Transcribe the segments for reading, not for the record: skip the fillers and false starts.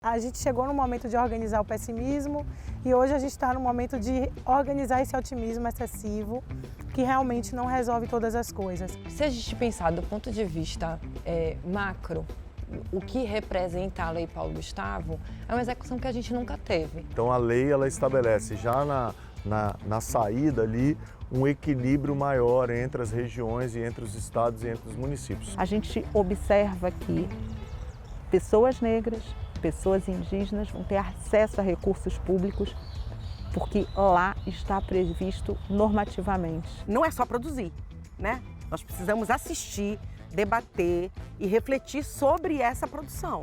A gente chegou no momento de organizar o pessimismo e hoje a gente está no momento de organizar esse otimismo excessivo que realmente não resolve todas as coisas. Se a gente pensar do ponto de vista macro, o que representa a Lei Paulo Gustavo é uma execução que a gente nunca teve. Então a lei ela estabelece já na saída ali um equilíbrio maior entre as regiões e entre os estados e entre os municípios. A gente observa que pessoas negras, pessoas indígenas vão ter acesso a recursos públicos porque lá está previsto normativamente. Não é só produzir, né? Nós precisamos assistir, debater e refletir sobre essa produção.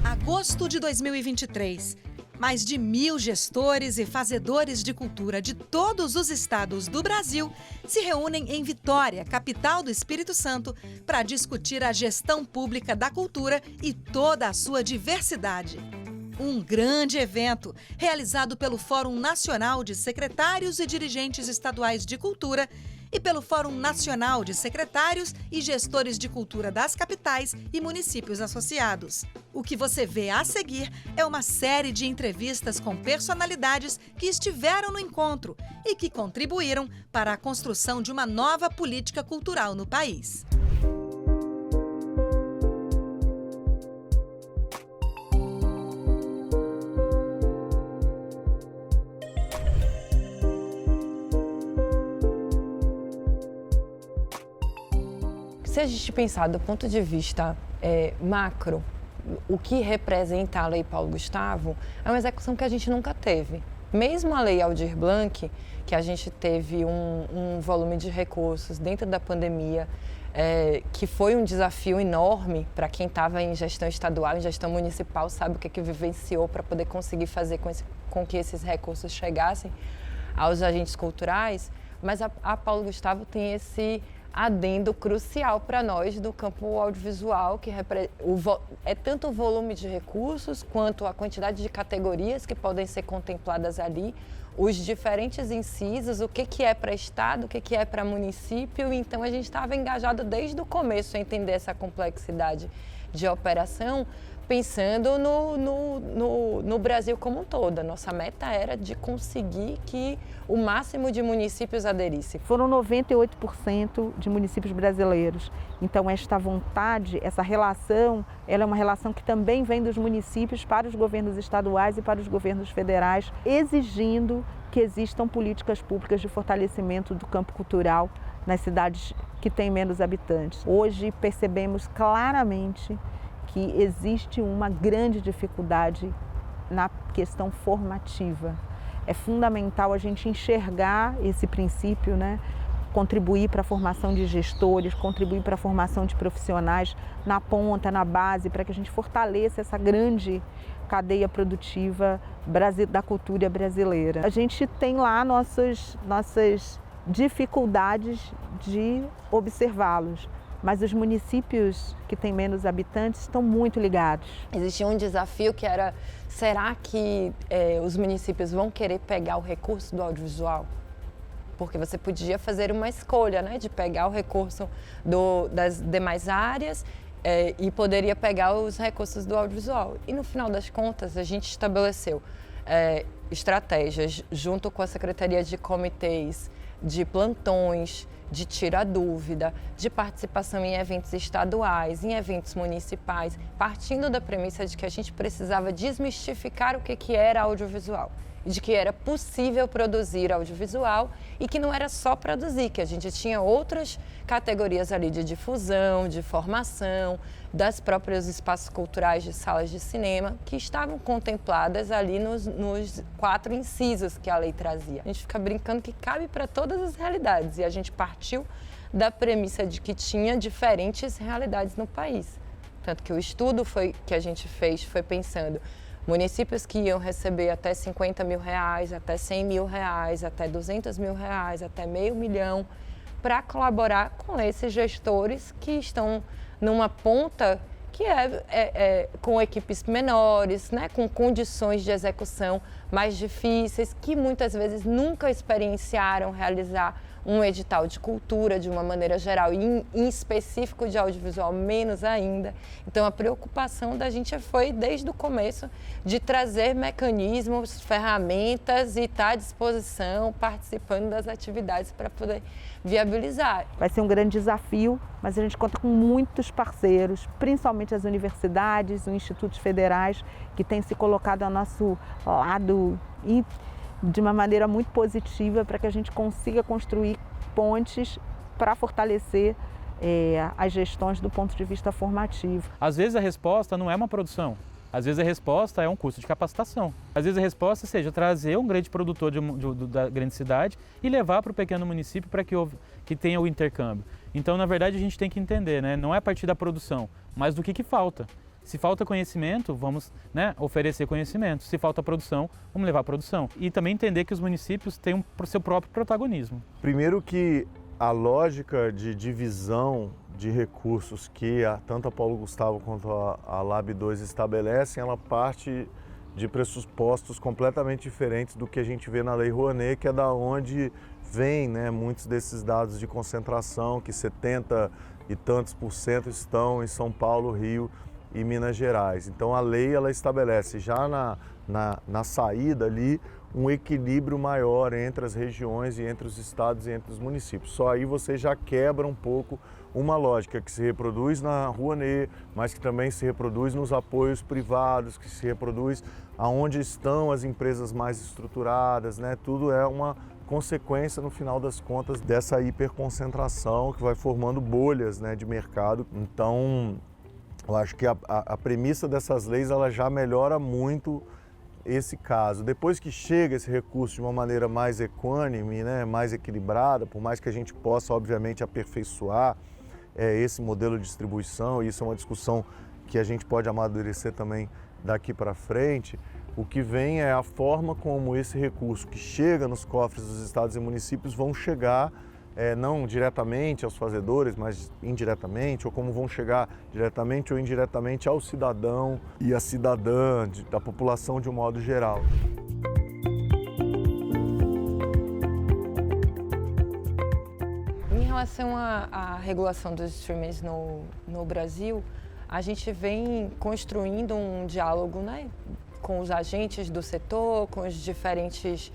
Agosto de 2023. Mais de 1.000 gestores e fazedores de cultura de todos os estados do Brasil se reúnem em Vitória, capital do Espírito Santo, para discutir a gestão pública da cultura e toda a sua diversidade. Um grande evento realizado pelo Fórum Nacional de Secretários e Dirigentes Estaduais de Cultura e pelo Fórum Nacional de Secretários e Gestores de Cultura das capitais e municípios associados. O que você vê a seguir é uma série de entrevistas com personalidades que estiveram no encontro e que contribuíram para a construção de uma nova política cultural no país. Se a gente pensar do ponto de vista macro, o que representa a Lei Paulo Gustavo é uma execução que a gente nunca teve. Mesmo a Lei Aldir Blanc, que a gente teve um volume de recursos dentro da pandemia, que foi um desafio enorme para quem estava em gestão estadual, em gestão municipal, sabe o que vivenciou para poder conseguir fazer com que esses recursos chegassem aos agentes culturais, mas a Paulo Gustavo tem esse adendo crucial para nós do campo audiovisual, que é tanto o volume de recursos quanto a quantidade de categorias que podem ser contempladas ali, os diferentes incisos, o que é para estado, o que é para município. Então a gente estava engajado desde o começo a entender essa complexidade de operação, pensando no Brasil como um todo. A nossa meta era de conseguir que o máximo de municípios aderisse. Foram 98% de municípios brasileiros. Então esta vontade, essa relação, ela é uma relação que também vem dos municípios para os governos estaduais e para os governos federais, exigindo que existam políticas públicas de fortalecimento do campo cultural nas cidades que têm menos habitantes. Hoje percebemos claramente que existe uma grande dificuldade na questão formativa. É fundamental a gente enxergar esse princípio, né? Contribuir para a formação de gestores, contribuir para a formação de profissionais na ponta, na base, para que a gente fortaleça essa grande cadeia produtiva da cultura brasileira. A gente tem lá nossas dificuldades de observá-los, mas os municípios que têm menos habitantes estão muito ligados. Existia um desafio que era, será que os municípios vão querer pegar o recurso do audiovisual? Porque você podia fazer uma escolha, né, de pegar o recurso das demais áreas e poderia pegar os recursos do audiovisual. E no final das contas, a gente estabeleceu estratégias junto com a Secretaria de Comitês, de plantões, de tirar dúvida, de participação em eventos estaduais, em eventos municipais, partindo da premissa de que a gente precisava desmistificar o que era audiovisual, de que era possível produzir audiovisual e que não era só produzir, que a gente tinha outras categorias ali de difusão, de formação, das próprios espaços culturais de salas de cinema, que estavam contempladas ali nos 4 incisos que a lei trazia. A gente fica brincando que cabe para todas as realidades e a gente partiu da premissa de que tinha diferentes realidades no país. Tanto que o estudo que a gente fez foi pensando municípios que iam receber até R$50 mil, até R$100 mil, até R$200 mil, até R$500 mil, para colaborar com esses gestores que estão numa ponta que com equipes menores, né, com condições de execução mais difíceis, que muitas vezes nunca experienciaram realizar um edital de cultura de uma maneira geral e em específico de audiovisual menos ainda. Então a preocupação da gente foi desde o começo de trazer mecanismos, ferramentas e estar à disposição, participando das atividades para poder viabilizar. Vai ser um grande desafio, mas a gente conta com muitos parceiros, principalmente as universidades, os institutos federais, que têm se colocado ao nosso lado e de uma maneira muito positiva para que a gente consiga construir pontes para fortalecer as gestões do ponto de vista formativo. Às vezes a resposta não é uma produção, às vezes a resposta é um curso de capacitação. Às vezes a resposta seja trazer um grande produtor da grande cidade e levar para o pequeno município para que tenha o intercâmbio. Então, na verdade, a gente tem que entender, né? Não é a partir da produção, mas do que falta. Se falta conhecimento, vamos, né, oferecer conhecimento. Se falta produção, vamos levar a produção. E também entender que os municípios têm o seu próprio protagonismo. Primeiro que a lógica de divisão de recursos que tanto a Paulo Gustavo quanto a Lab 2 estabelecem, ela parte de pressupostos completamente diferentes do que a gente vê na Lei Rouanet, que é da onde vem, né, muitos desses dados de concentração, que 70 e tantos % estão em São Paulo, Rio e Minas Gerais. Então a lei ela estabelece já na saída ali um equilíbrio maior entre as regiões e entre os estados e entre os municípios. Só aí você já quebra um pouco uma lógica que se reproduz na Rouanet, mas que também se reproduz nos apoios privados, que se reproduz aonde estão as empresas mais estruturadas, né? Tudo é uma consequência, no final das contas, dessa hiperconcentração que vai formando bolhas, né, de mercado. Então, eu acho que a premissa dessas leis ela já melhora muito esse caso. Depois que chega esse recurso de uma maneira mais equânime, né, mais equilibrada, por mais que a gente possa, obviamente, aperfeiçoar esse modelo de distribuição, e isso é uma discussão que a gente pode amadurecer também daqui para frente, o que vem é a forma como esse recurso que chega nos cofres dos estados e municípios vão chegar não diretamente aos fazedores, mas indiretamente, ou como vão chegar diretamente ou indiretamente ao cidadão e à cidadã, da população de um modo geral. Em relação à regulação dos streamers no Brasil, a gente vem construindo um diálogo, né, com os agentes do setor, com os diferentes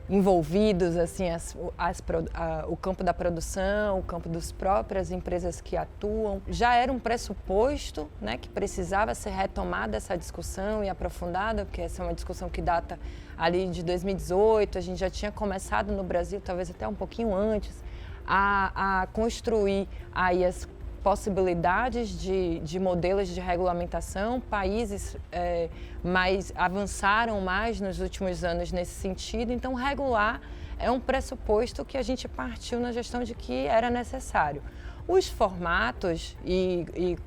envolvidos, assim, o campo da produção, o campo das próprias empresas que atuam. Já era um pressuposto, né, que precisava ser retomada essa discussão e aprofundada, porque essa é uma discussão que data ali de 2018, a gente já tinha começado no Brasil, talvez até um pouquinho antes, a construir aí as possibilidades de modelos de regulamentação. Países avançaram mais nos últimos anos nesse sentido, então regular é um pressuposto que a gente partiu na gestão de que era necessário. Os formatos e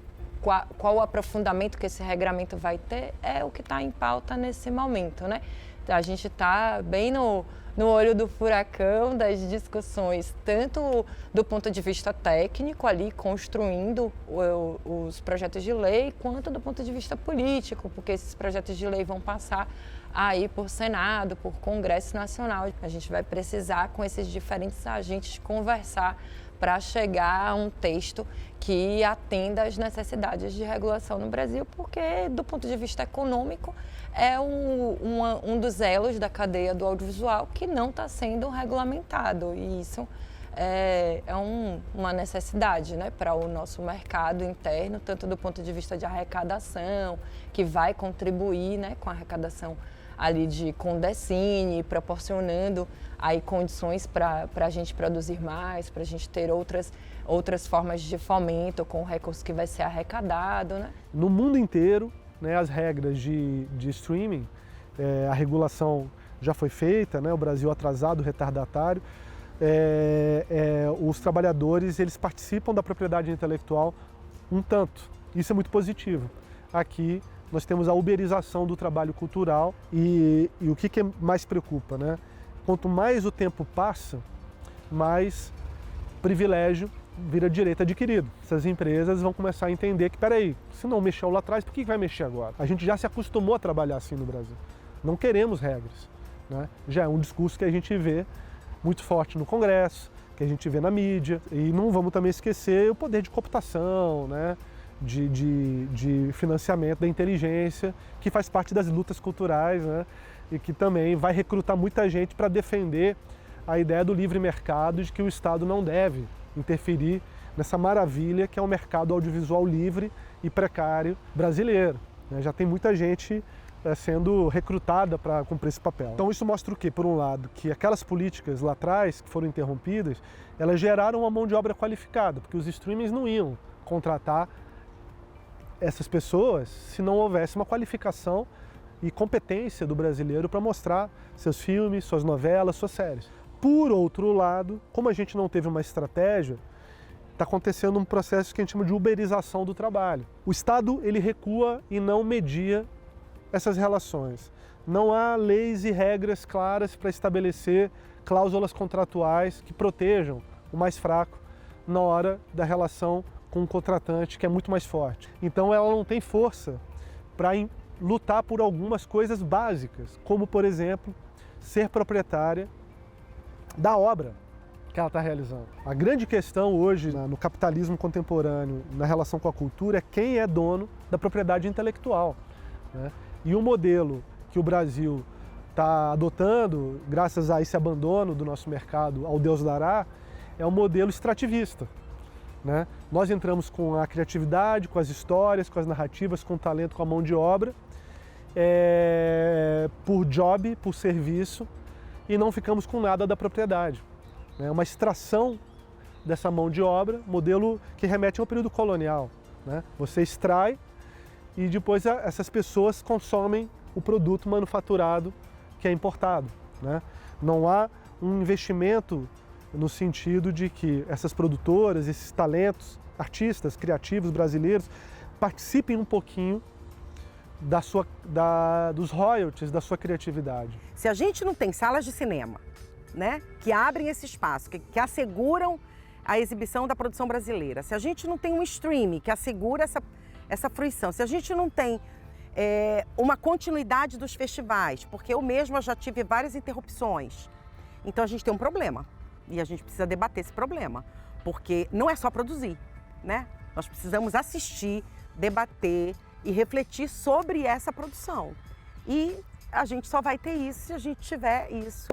qual o aprofundamento que esse regramento vai ter é o que está em pauta nesse momento, né? A gente está bem no olho do furacão das discussões, tanto do ponto de vista técnico, ali construindo os projetos de lei, quanto do ponto de vista político, porque esses projetos de lei vão passar aí por Senado, por Congresso Nacional. A gente vai precisar, com esses diferentes agentes, conversar para chegar a um texto que atenda às necessidades de regulação no Brasil, porque, do ponto de vista econômico, é um dos elos da cadeia do audiovisual que não está sendo regulamentado. E isso é uma necessidade, né, para o nosso mercado interno, tanto do ponto de vista de arrecadação, que vai contribuir, né, com a arrecadação ali de Condecine, proporcionando aí condições para a gente produzir mais, para a gente ter outras formas de fomento com o recurso que vai ser arrecadado, né? No mundo inteiro, né, as regras de streaming, a regulação já foi feita, né, o Brasil atrasado, retardatário, os trabalhadores eles participam da propriedade intelectual um tanto, isso é muito positivo. Aqui nós temos a uberização do trabalho cultural e o que mais preocupa, né? Quanto mais o tempo passa, mais privilégio vira direito adquirido. Essas empresas vão começar a entender que, peraí, se não mexeu lá atrás, por que vai mexer agora? A gente já se acostumou a trabalhar assim no Brasil. Não queremos regras, né? Já é um discurso que a gente vê muito forte no Congresso, que a gente vê na mídia. E não vamos também esquecer o poder de cooptação, né? de financiamento da inteligência, que faz parte das lutas culturais, né? E que também vai recrutar muita gente para defender a ideia do livre mercado, de que o Estado não deve interferir nessa maravilha que é o mercado audiovisual livre e precário brasileiro. Já tem muita gente sendo recrutada para cumprir esse papel. Então isso mostra o quê? Por um lado, que aquelas políticas lá atrás, que foram interrompidas, elas geraram uma mão de obra qualificada, porque os streamings não iam contratar essas pessoas se não houvesse uma qualificação e competência do brasileiro para mostrar seus filmes, suas novelas, suas séries. Por outro lado, como a gente não teve uma estratégia, está acontecendo um processo que a gente chama de uberização do trabalho. O Estado ele recua e não media essas relações. Não há leis e regras claras para estabelecer cláusulas contratuais que protejam o mais fraco na hora da relação com um contratante que é muito mais forte. Então ela não tem força para lutar por algumas coisas básicas, como por exemplo, ser proprietária da obra que ela está realizando. A grande questão hoje no capitalismo contemporâneo, na relação com a cultura, é quem é dono da propriedade intelectual, né? E o modelo que o Brasil está adotando, graças a esse abandono do nosso mercado ao Deus dará, é um modelo extrativista, né? Nós entramos com a criatividade, com as histórias, com as narrativas, com o talento, com a mão de obra, por job, por serviço, e não ficamos com nada da propriedade. É uma extração dessa mão de obra, modelo que remete ao período colonial, né? Você extrai e depois essas pessoas consomem o produto manufaturado que é importado, né? Não há um investimento no sentido de que essas produtoras, esses talentos, artistas, criativos brasileiros participem um pouquinho dos royalties da sua criatividade. Se a gente não tem salas de cinema, né, que abrem esse espaço, que asseguram a exibição da produção brasileira, se a gente não tem um streaming que assegura essa fruição, se a gente não tem uma continuidade dos festivais, porque eu mesma já tive várias interrupções, então a gente tem um problema e a gente precisa debater esse problema, porque não é só produzir, né? Nós precisamos assistir, debater e refletir sobre essa produção. E a gente só vai ter isso se a gente tiver isso,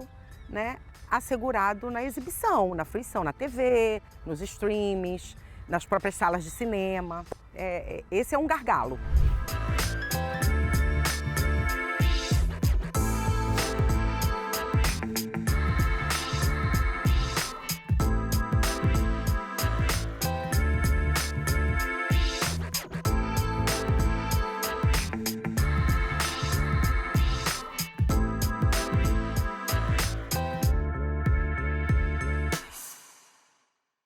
né, assegurado na exibição, na fruição, na TV, nos streamings, nas próprias salas de cinema. Esse é um gargalo.